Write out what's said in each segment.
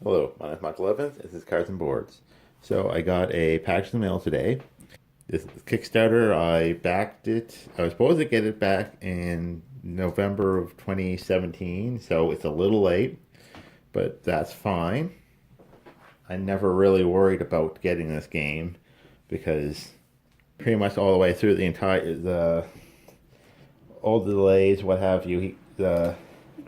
Hello, my name is Michael Evans. This is Cards and Boards. So I got a package in the mail today. This Kickstarter, I backed it. I was supposed to get it back in November of 2017, so it's a little late, but that's fine. I never really worried about getting this game because pretty much all the way through the entire all the delays, what have you, the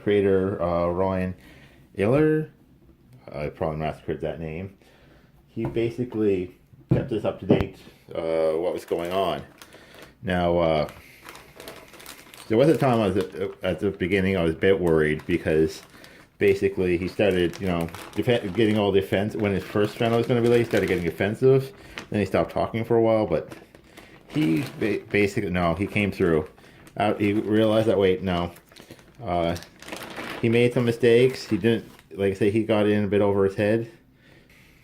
creator Ryan Iller, I probably massacred that name. He basically kept us up to date what was going on. Now, there was a time I was at the beginning I was a bit worried because basically he started, getting all defense when his first found out was going to be late. He started getting offensive. Then he stopped talking for a while, but he basically no, he came through. He realized that wait, no, uh, he made some mistakes. He didn't, like I say, he got in a bit over his head.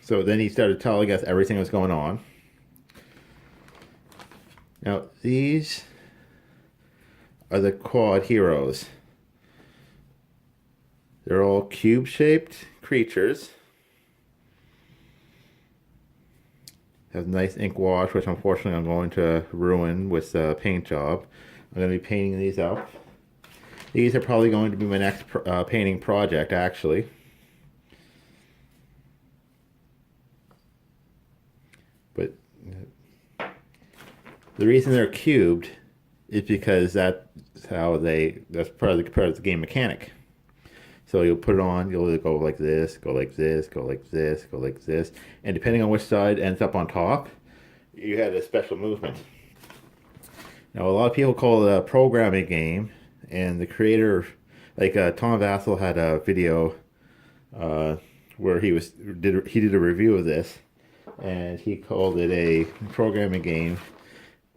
So then he started telling us everything that was going on. Now, these are the Quodd Heroes. They're all cube-shaped creatures. Have nice ink wash, which unfortunately I'm going to ruin with the paint job. I'm going to be painting these up. These are probably going to be my next painting project, actually. But the reason they're cubed is because that's part of the game mechanic. So you'll put it on, you'll go like this, go like this, go like this, go like this, and depending on which side ends up on top, you had a special movement. Now a lot of people call it a programming game, and the creator, like Tom Vassell, had a video where he did a review of this, and he called it a programming game.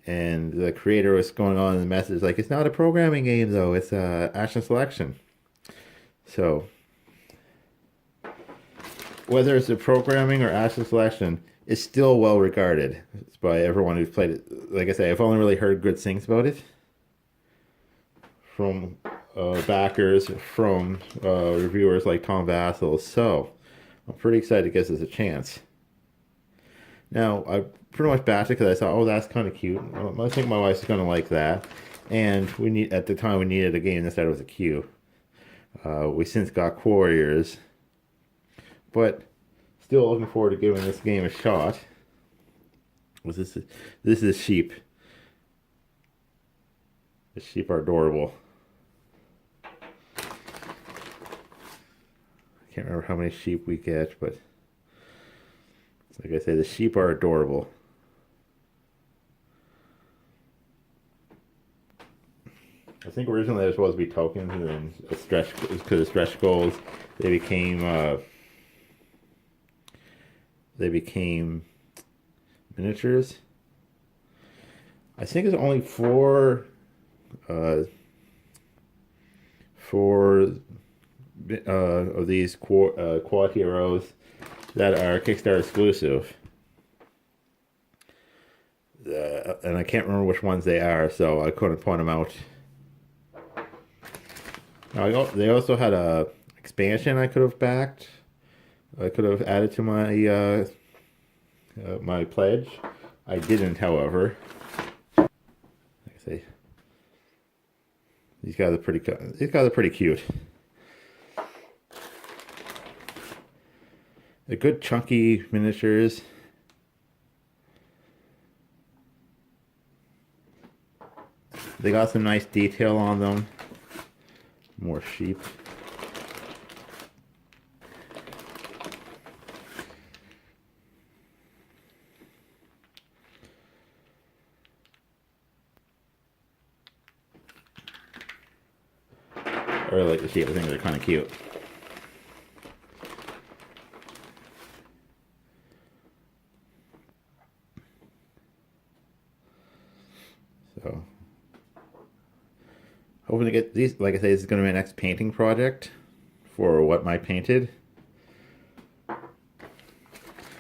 And the creator was going on in the message like, it's not a programming game though, it's action selection. So whether it's a programming or action selection, it's still well regarded. It's by everyone who's played it. Like I say, I've only really heard good things about it from backers, from reviewers like Tom Vassell. So I'm pretty excited to give this a chance. Now, I pretty much backed it because I thought, oh, that's kind of cute. I think my wife's going to like that. And at the time, we needed a game that started with a Q. We since got Warriors, but still looking forward to giving this game a shot. This is sheep. The sheep are adorable. I can't remember how many sheep we get, but like I say, the sheep are adorable. I think originally they were supposed to be tokens, and then because of stretch goals, they became miniatures. I think there's only uh, four of these Quodd Heroes that are Kickstarter exclusive. And I can't remember which ones they are, so I couldn't point them out. Now, they also had a expansion I could have backed. I could have added to my pledge. I didn't, however. Like I say, these guys are pretty cute. They're good chunky miniatures. They got some nice detail on them. More sheep. I really like the sheep. I think they're kind of cute. So, hoping to get these. Like I say, this is going to be my next painting project for what I painted.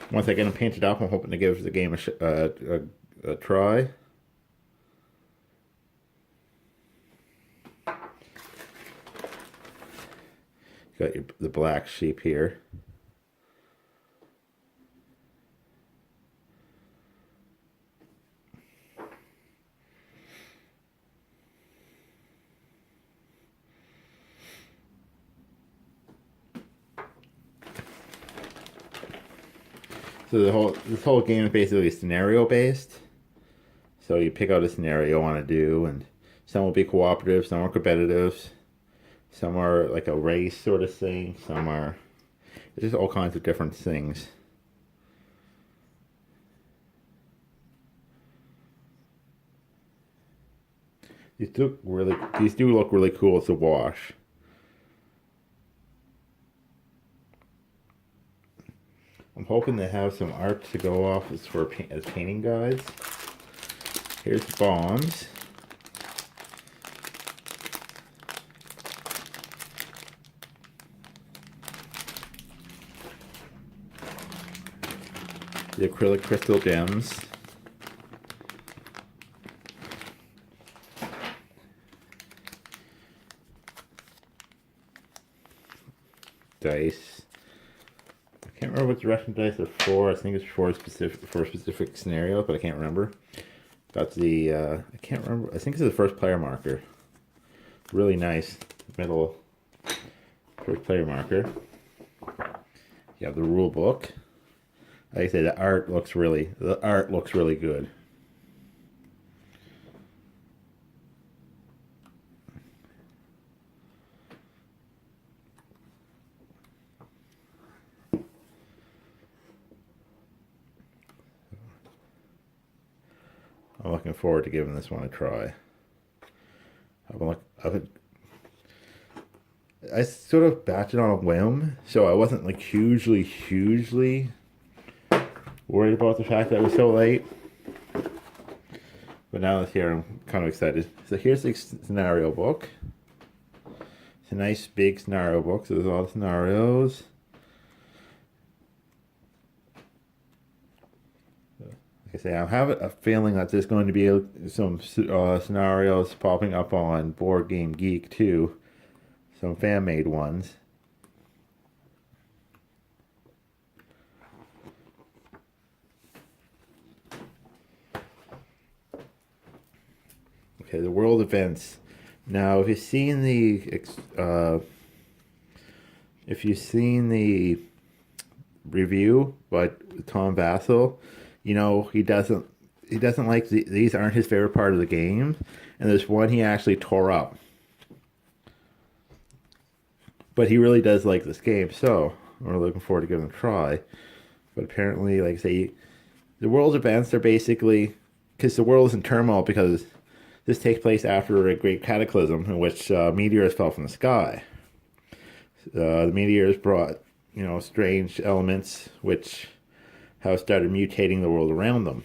Once I get them painted up, I'm hoping to give the game a try. Got the black sheep here. So this whole game is basically scenario based. So you pick out a scenario you want to do, and some will be cooperative, some are competitive, some are like a race sort of thing, some are just all kinds of different things. These do look really cool to wash. I'm hoping they have some art to go off as painting guides. Here's bombs. The acrylic crystal gems. Dice. I can't remember what the Russian dice are for. I think it's for specific scenarios, but I can't remember. Got the I can't remember. I think it's the first player marker. Really nice metal first player marker. You have the rule book. Like I say, the art looks really good. I'm looking forward to giving this one a try. I sort of batched it on a whim, so I wasn't like hugely worried about the fact that it was so late. But now it's here, I'm kind of excited. So here's the scenario book. It's a nice big scenario book, so there's all the scenarios. Like I say, I have a feeling that there's going to be some scenarios popping up on Board Game Geek too. Some fan-made ones. Okay, the world events. Now, if you've seen the review by Tom Vassell, you know he doesn't like these aren't his favorite part of the game, and there's one he actually tore up. But he really does like this game, so we're looking forward to giving it a try. But apparently, like I say, the world's events are basically because the world is in turmoil because this takes place after a great cataclysm in which meteors fell from the sky. The meteors brought, strange elements which have started mutating the world around them.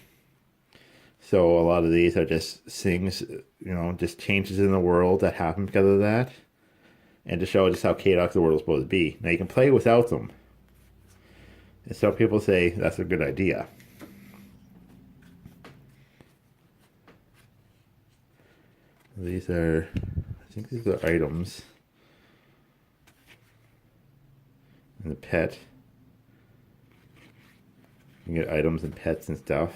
So a lot of these are just things, just changes in the world that happen because of that. And to show just how chaotic the world is supposed to be. Now you can play without them. And some people say that's a good idea. These are, I think these are items. And the pet. You can get items and pets and stuff.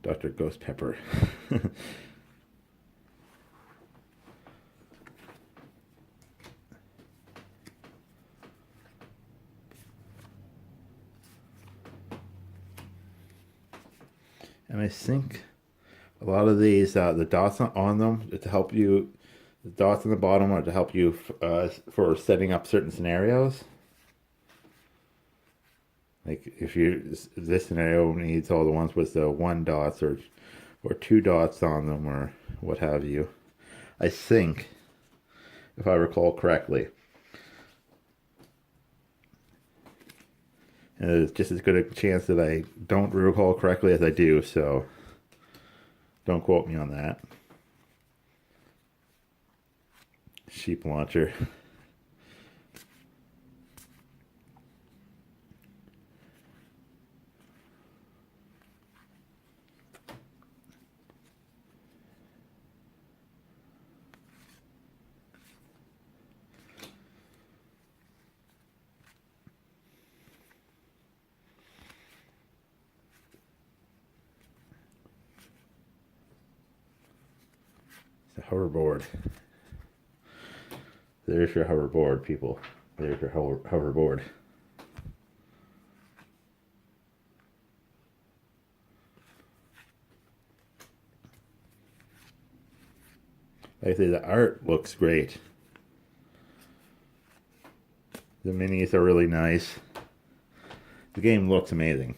Dr. Ghost Pepper. And I think a lot of these, the dots on them, to help you, the dots on the bottom are to help you for setting up certain scenarios. Like if this scenario needs all the ones with the 1 dots or 2 dots on them or what have you. I think, if I recall correctly. And there's just as good a chance that I don't recall correctly as I do, so don't quote me on that. Sheep launcher. Hoverboard. There's your hoverboard, people. There's your hoverboard. Like I say, the art looks great. The minis are really nice. The game looks amazing.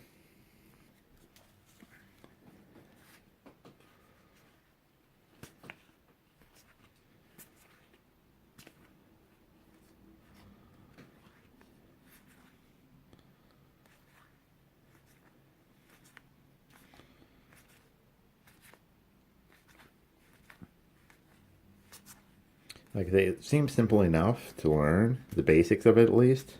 Like it seems simple enough to learn the basics of it at least.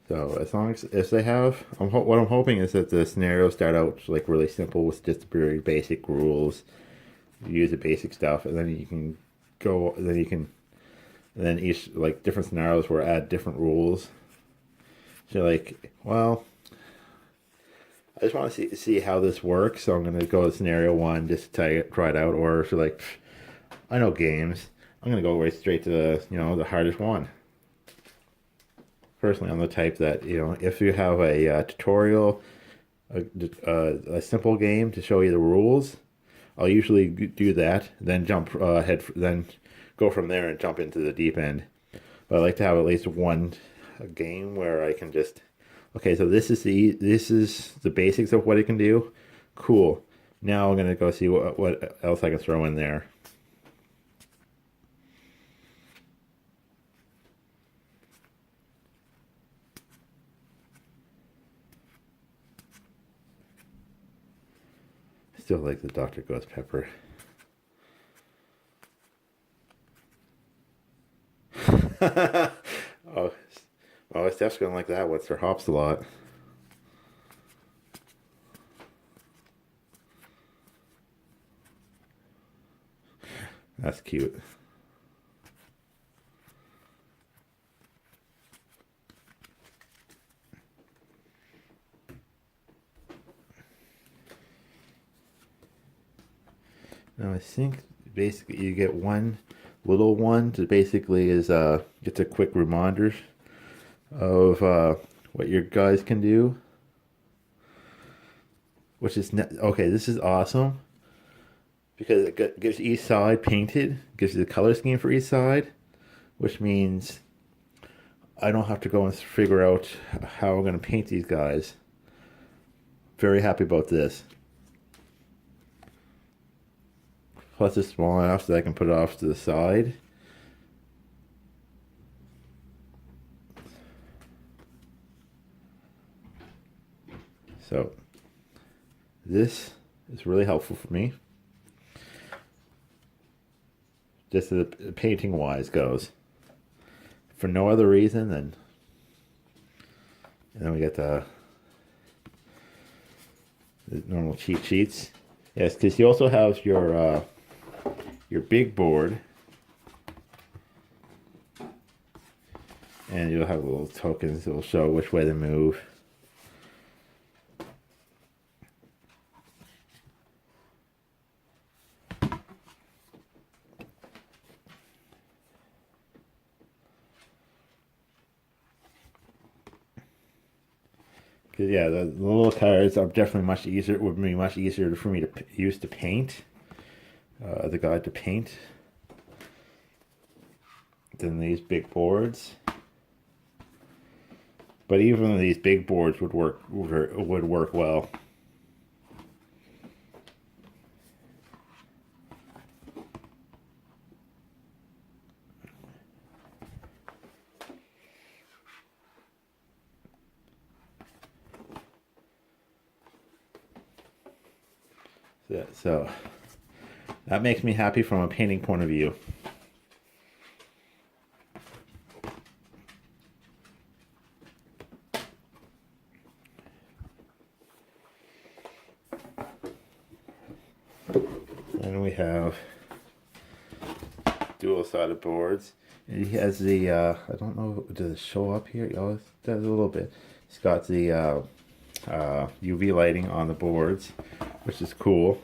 So as long as if they have, what I'm hoping is that the scenarios start out like really simple with just very basic rules. You use the basic stuff, and then you can go. Then each like different scenarios will add different rules. So like, well, I just want to see how this works. So I'm gonna go to scenario one just to try it out, or if you're like, I know games. I'm gonna go right straight to the hardest one. Personally, I'm the type that if you have a tutorial, a simple game to show you the rules, I'll usually do that. Then jump ahead, then go from there and jump into the deep end. But I like to have at least one game where I can just, okay, so this is the basics of what it can do. Cool. Now I'm gonna go see what else I can throw in there. Still like the Dr. Ghost Pepper. oh, Steph's gonna like that. What's her hops a lot? That's cute. Now I think basically you get one little one to basically is it's a quick reminder of what your guys can do, which is okay. This is awesome because it gives each side painted, gives you the color scheme for each side, which means I don't have to go and figure out how I'm going to paint these guys. Very happy about this. Plus it's small enough that I can put it off to the side. So this is really helpful for me. Just as the painting wise goes. For no other reason than, and then we get the normal cheat sheets. Yes, because you also have your big board, and you'll have little tokens that will show which way to move. Because yeah, the little cards are definitely much easier. It would be much easier for me to use to paint. The guide to paint than these big boards, but even these big boards would work well. So that makes me happy from a painting point of view. And we have dual-sided boards. And he has the, I don't know, does it show up here? Oh, it does a little bit. He's got the UV lighting on the boards, which is cool.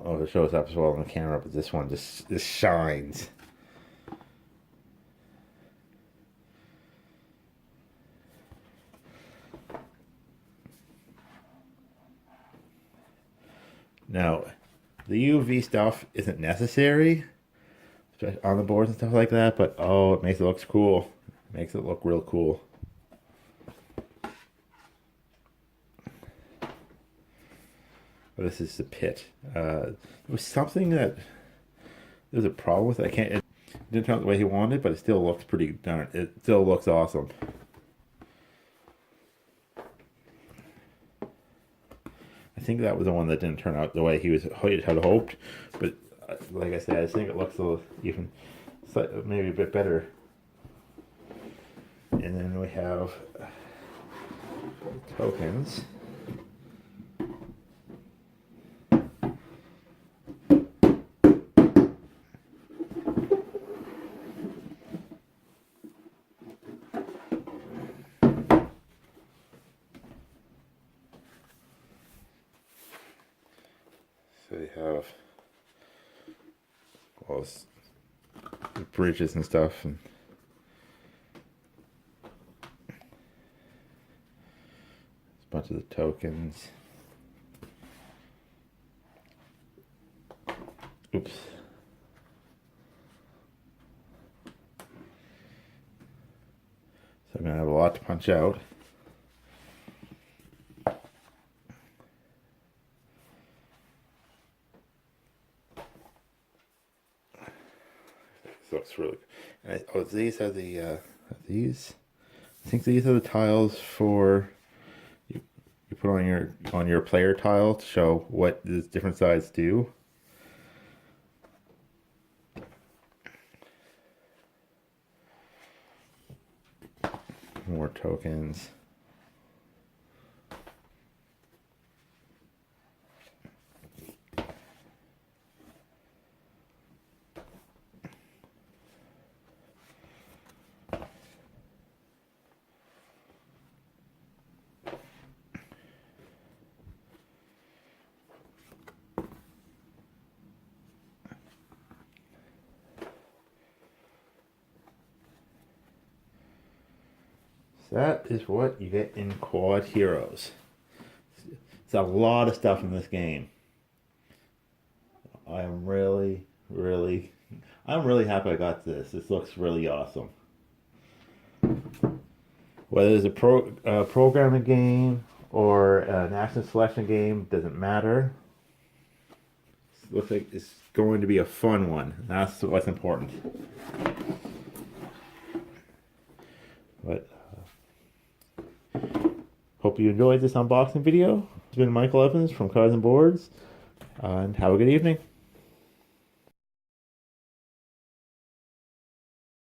know if it shows up as well on the camera, but this one just shines. Now, the UV stuff isn't necessary on the boards and stuff like that, but oh, it makes it look cool. It makes it look real cool. But this is the pit. It was something that there was a problem with it. It didn't turn out the way he wanted, but it still looks pretty darn. It still looks awesome. I think that was the one that didn't turn out the way he had hoped, but like I said, I think it looks a little even, maybe a bit better. And then we have tokens. So you have all this, the bridges and stuff, and a bunch of the tokens. Oops. So I'm going to have a lot to punch out. Looks really good. Oh, these are the these. I think these are the tiles for you put on your player tile to show what the different sides do. More tokens. That is what you get in Quodd Heroes. It's a lot of stuff in this game. I'm really happy I got this. This looks really awesome. Whether it's a programming game or an action selection game, doesn't matter. It looks like it's going to be a fun one. That's what's important. But hope you enjoyed this unboxing video. It's been Michael Evans from Cards and Boards, and have a good evening.